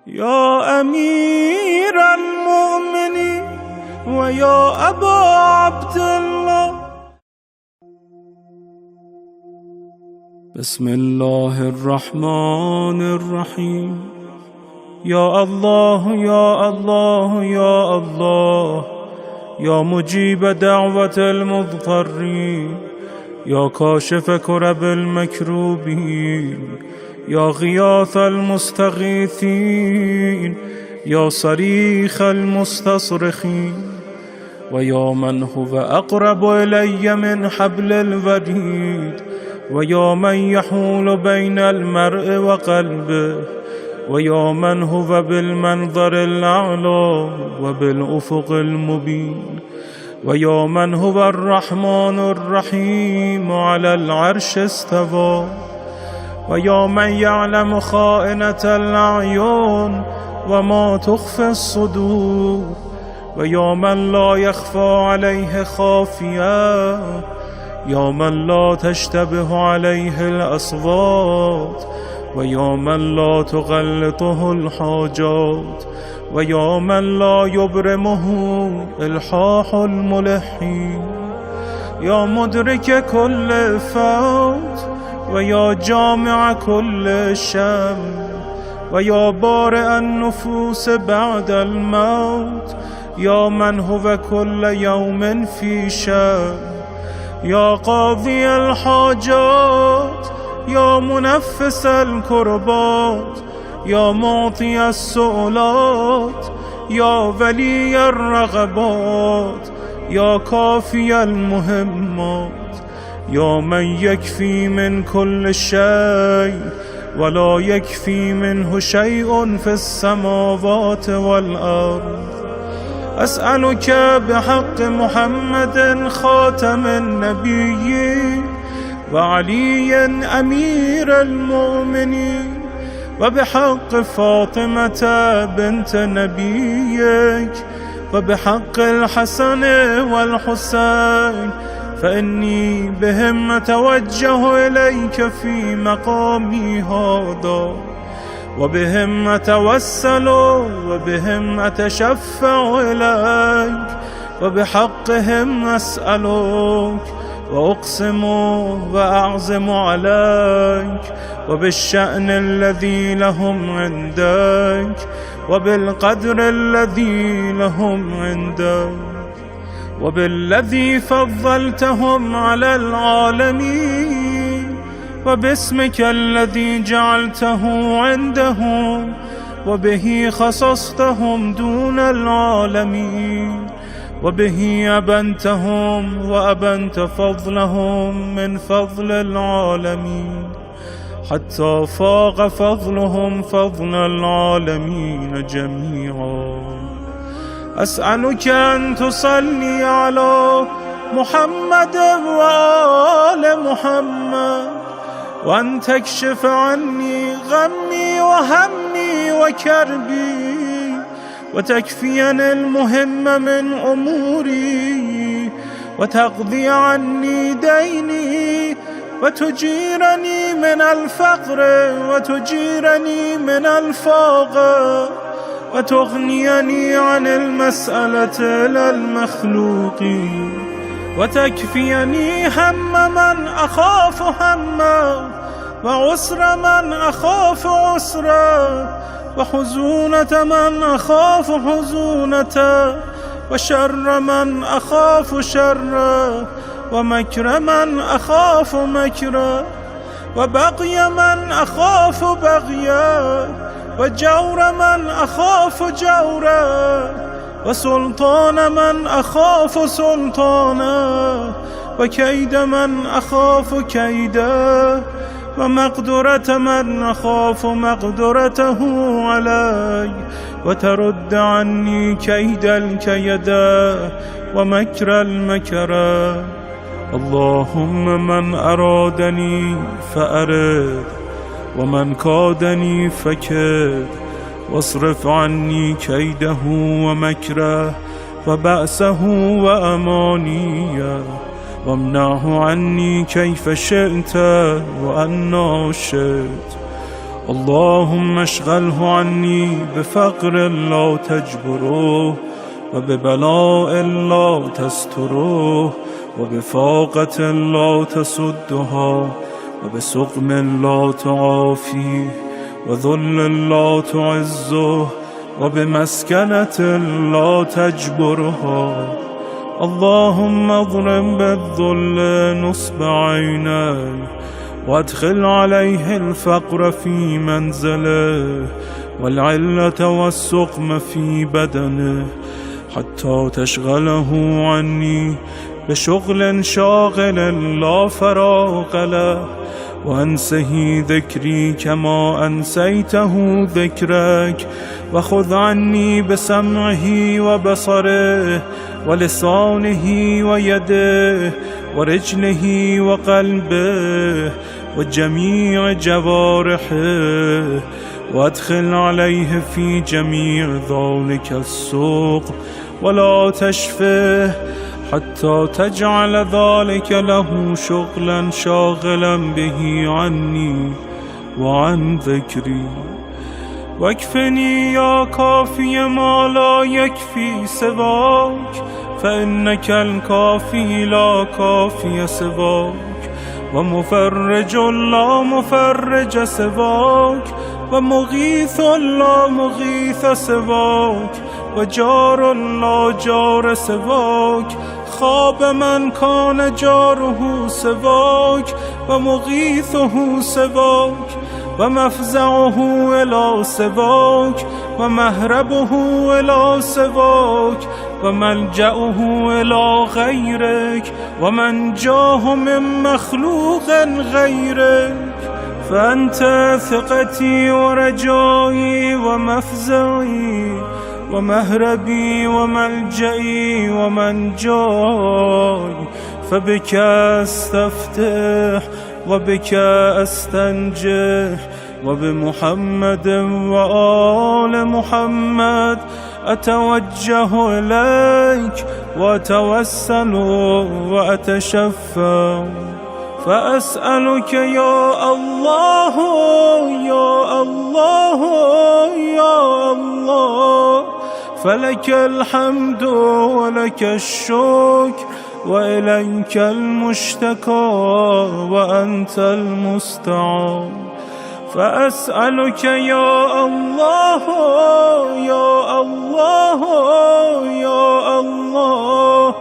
يا أمير المؤمنين ويا أبا عبد الله. بسم الله الرحمن الرحيم. يا الله يا الله يا الله، يا مجيب دعوة المضطرين، يا كاشف كرب المكروبين، يا غياث المستغيثين، يا صريخ المستصرخين، ويا من هو أقرب إلي من حبل الوريد، ويا من يحول بين المرء وقلبه، ويا من هو بالمنظر الأعلى وبالأفق المبين، ويا من هو الرحمن الرحيم على العرش استوى، ويا من يعلم خائنة الأعين وما تخفي الصدور، ويا من لا يخفى عليه خافية، يا من لا تشتبه عليه الأصوات، ويا من لا تغلطه الحاجات، ويا من لا يبرمه إلحاح الملحين، يا مدرك كل فوت، ويا جامع كل شم، ويا بارئ النفوس بعد الموت، يا من هو كل يوم في شأن، يا قاضي الحاجات، يا منفس الكربات، يا معطي السؤلات، يا ولي الرغبات، يا كافي المهمات، يا من يكفي من كل شيء ولا يكفي منه شيء في السماوات والأرض. أسألك بحق محمد خاتم النبيين وعلي أمير المؤمنين، وبحق فاطمة بنت نبيك، وبحق الحسن والحسين، فإني بهم أتوجه إليك في مقامي هذا، وبهم أتوسل وبهم أتشفع إليك، وبحقهم أسألك وأقسم وأعزم عليك، وبالشأن الذي لهم عندك، وبالقدر الذي لهم عندك، وبالذي فضلتهم على العالمين، وباسمك الذي جعلته عندهم، وبه خصصتهم دون العالمين، وبه أبنتهم وأبنت فضلهم من فضل العالمين، حتى فاق فضلهم فضل العالمين جميعا. أسألك أن تصلي على محمد وآل محمد، وأن تكشف عني غمي وهمي وكربي، وتكفيني المهم من أموري، وتقضي عني ديني، وتجيرني من الفقر، وتجيرني من الفاقة، وتغنيني عن المسألة للمخلوقين، وتكفيني هم من أخاف همه، وعسر من أخاف عسره، وحزونة من أخاف حزونته، وشر من أخاف شره، ومكر من أخاف مكره، وبغي من أخاف بغيه، وجور من أخاف جوره، وسلطان من أخاف سلطانه، وكيد من أخاف كيده، ومقدرة من أخاف مقدرته علي، وترد عني كيد الكيدا ومكر المكرا. اللهم من أرادني فأرد، ومن كادني فكد، واصرف عني كيده ومكره وبأسه وأمانيه، وامنعه عني كيف شئت وأنا شئت. اللهم اشغله عني بفقر لا تجبره وببلاء لا تستره وبفاقة لا تسدها وبسقم لا تعافيه وذل لا تعزه وبمسكنة لا تجبرها. اللهم اضرب بالذل نصب عينيه وادخل عليه الفقر في منزله والعلة والسقم في بدنه حتى تشغله عني بشغل شاغل لا فراغ له وأنسه ذكري كما أنسيته ذكرك وخذ عني بسمعه وبصره ولسانه ويده ورجله وقلبه وجميع جوارحه وادخل عليه في جميع ذلك السوق ولا تشفه حتى تجعل ذلك له شغلا شاغلا به عني وعن ذكري. واكفني يا كافي ما لا يكفي سواك فإنك الكافي لا كافي سواك ومفرج لا مفرج سواك ومغيث لا مغيث سواك وجار لا جار سواك خاب من كان جاره سواك ومغيثه سواك ومفزعه إلى سواك ومهربه إلى سواك وملجأه إلى غيرك ومنجاه من مخلوق غيرك فأنت ثقتي ورجائي ومفزعي ومهربي وملجئي ومنجاي فبك أستفتح وبك أستنجح وبمحمد وآل محمد أتوجه إليك وأتوسل وأتشفع فأسألك يا الله يا الله يا الله فلك الحمد ولك الشكر وإليك المشتكى وأنت المستعان فأسألك يا الله يا الله يا الله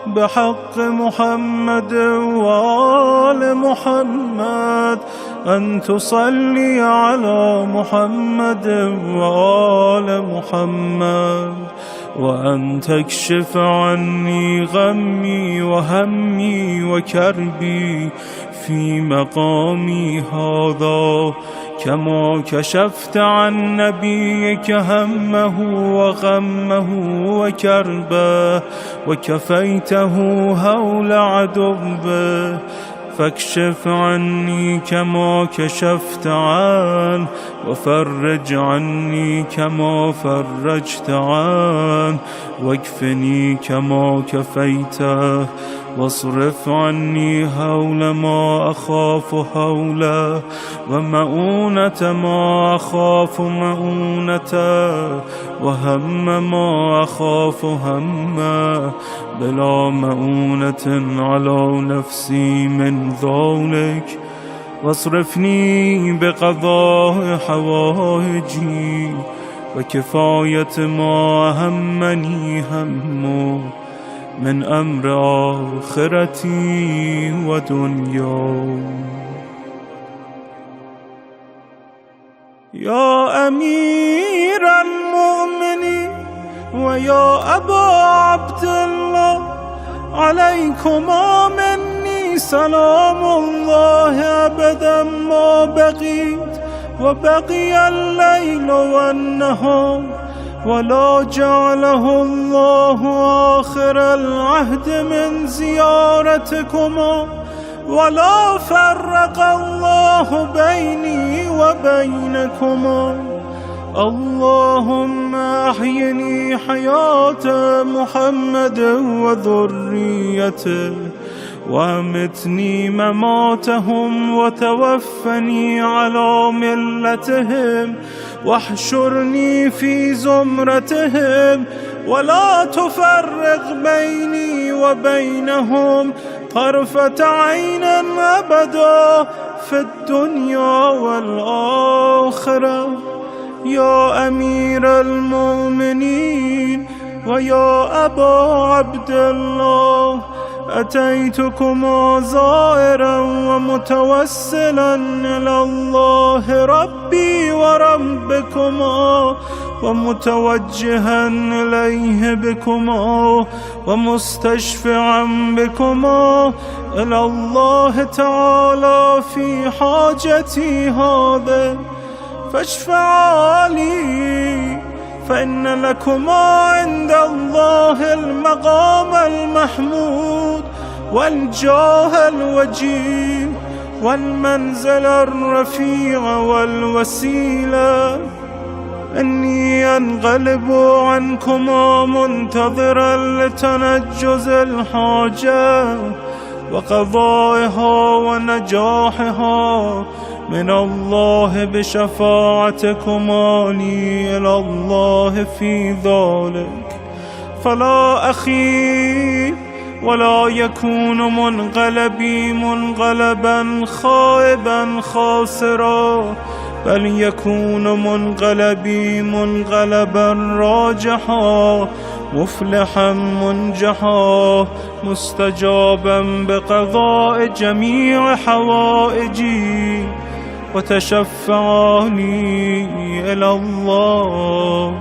بحق محمد وآل محمد أن تصلي على محمد وآل محمد وأن تكشف عني غمي وهمي وكربي في مقامي هذا كما كشفت عن نبيك همه وغمه وكربه وكفيته هول عدوه فاكشف عني كما كشفت عنه وفرج عني كما فرجت عنه واكفني كما كفيته واصرف عني هول ما أخاف هوله ومؤونة ما أخاف مؤونته وهم ما أخاف همه بلا مؤونة على نفسي من ذلك واصرفني بقضاء حوائجي وكفاية ما همني همه من أمر آخرتي ودنيا. يا أمير المؤمنين ويا أبا عبد الله عليكما مني سلام الله أبدا ما بقيت وبقي الليل والنهار ولا جعله الله آخر العهد من زيارتكما ولا فرق الله بيني وبينكما. اللهم أحيني حياة محمد وذريته وأمتني مماتهم وتوفني على ملتهم واحشرني في زمرتهم ولا تفرق بيني وبينهم طرفة عين أبدا في الدنيا والآخرة. يا أمير المؤمنين ويا أبا عبد الله، أتيتكما زائرا ومتوسلا إلى الله ربي وربكما ومتوجها إليه بكما ومستشفعا بكما إلى الله تعالى في حاجتي هذا، فاشفعا لي، فإن لكما عند الله المقام المحمود والجاه الوجيه والمنزل الرفيع والوسيلة. إني أنقلب عنكما منتظرا لتنجز الحاجة وقضائها ونجاحها من الله بشفاعتكما لي إلى الله في ذلك. فلا أخيب ولا يكون منقلبي منقلبا خائبا خاسرا، بل يكون منقلبي منقلبا راجحا مفلحا منجحا مستجابا بقضاء جميع حوائجي، وتشفعاني إلى الله.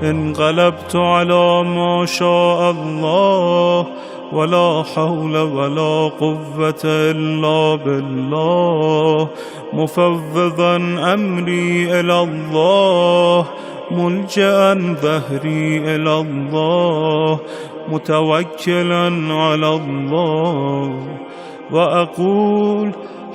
انقلبت على ما شاء الله، ولا حول ولا قوة إلا بالله، مفوضا أمري إلى الله، ملجأ ظهري إلى الله، متوكلا على الله، وأقول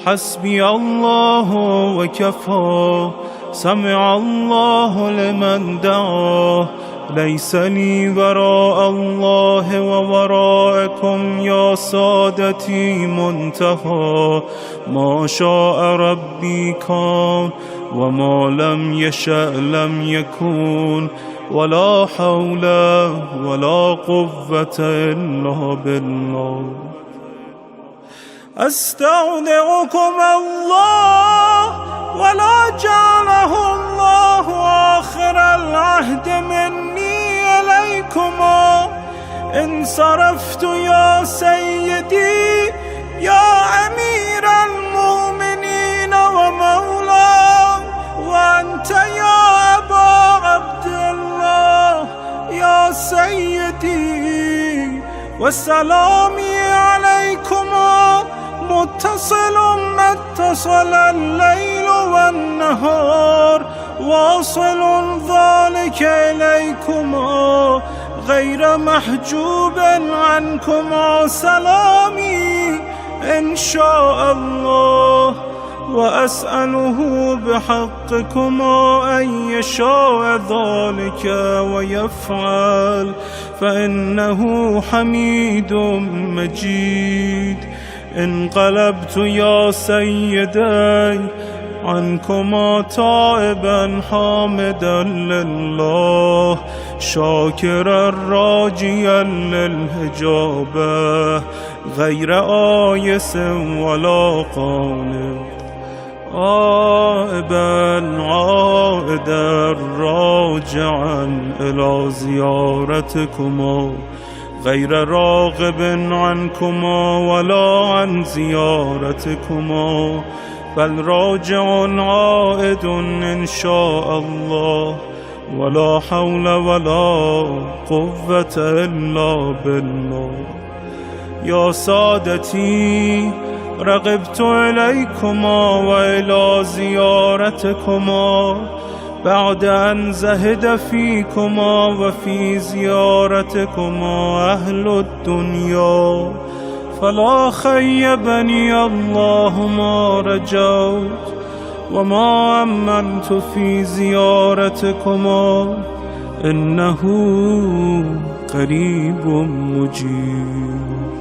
حسبي الله وكفى، سمع الله لمن دعاه، ليس لي وراء الله ووراءكم يا سادتي منتهى، ما شاء ربي كان وما لم يشأ لم يكون، ولا حول ولا قوة إلا بالله. أستودعكم الله ولا جعله الله آخر العهد مني إليكما. انصرفت يا سيدي يا أمير المؤمنين ومولاه، وأنت يا أبا عبد الله يا سيدي، وسلامي عليكما متصل ما اتصل الليل والنهار، واصل ذلك إليكما غير محجوب عنكما سلامي إن شاء الله. وأسأله بحقكما أن يشاء ذلك ويفعل، فإنه حميد مجيد. انقلبت يا سيدي عنكما تائبا حامدا لله، شاكرا راجيا للهجابة غير آيس ولا قانط، آئبا عائدا راجعا إلى زيارتكما غير راغب عنكما ولا عن زيارتكما، بل راجع عائد إن شاء الله، ولا حول ولا قوة إلا بالله. يا سادتي رغبت إليكما وإلى زيارتكما بعد أن زهد فيكما وفي زيارتكما أهل الدنيا، فلا خيبني الله ما رجوت وما أمنت في زيارتكما، إنه قريب مجيب.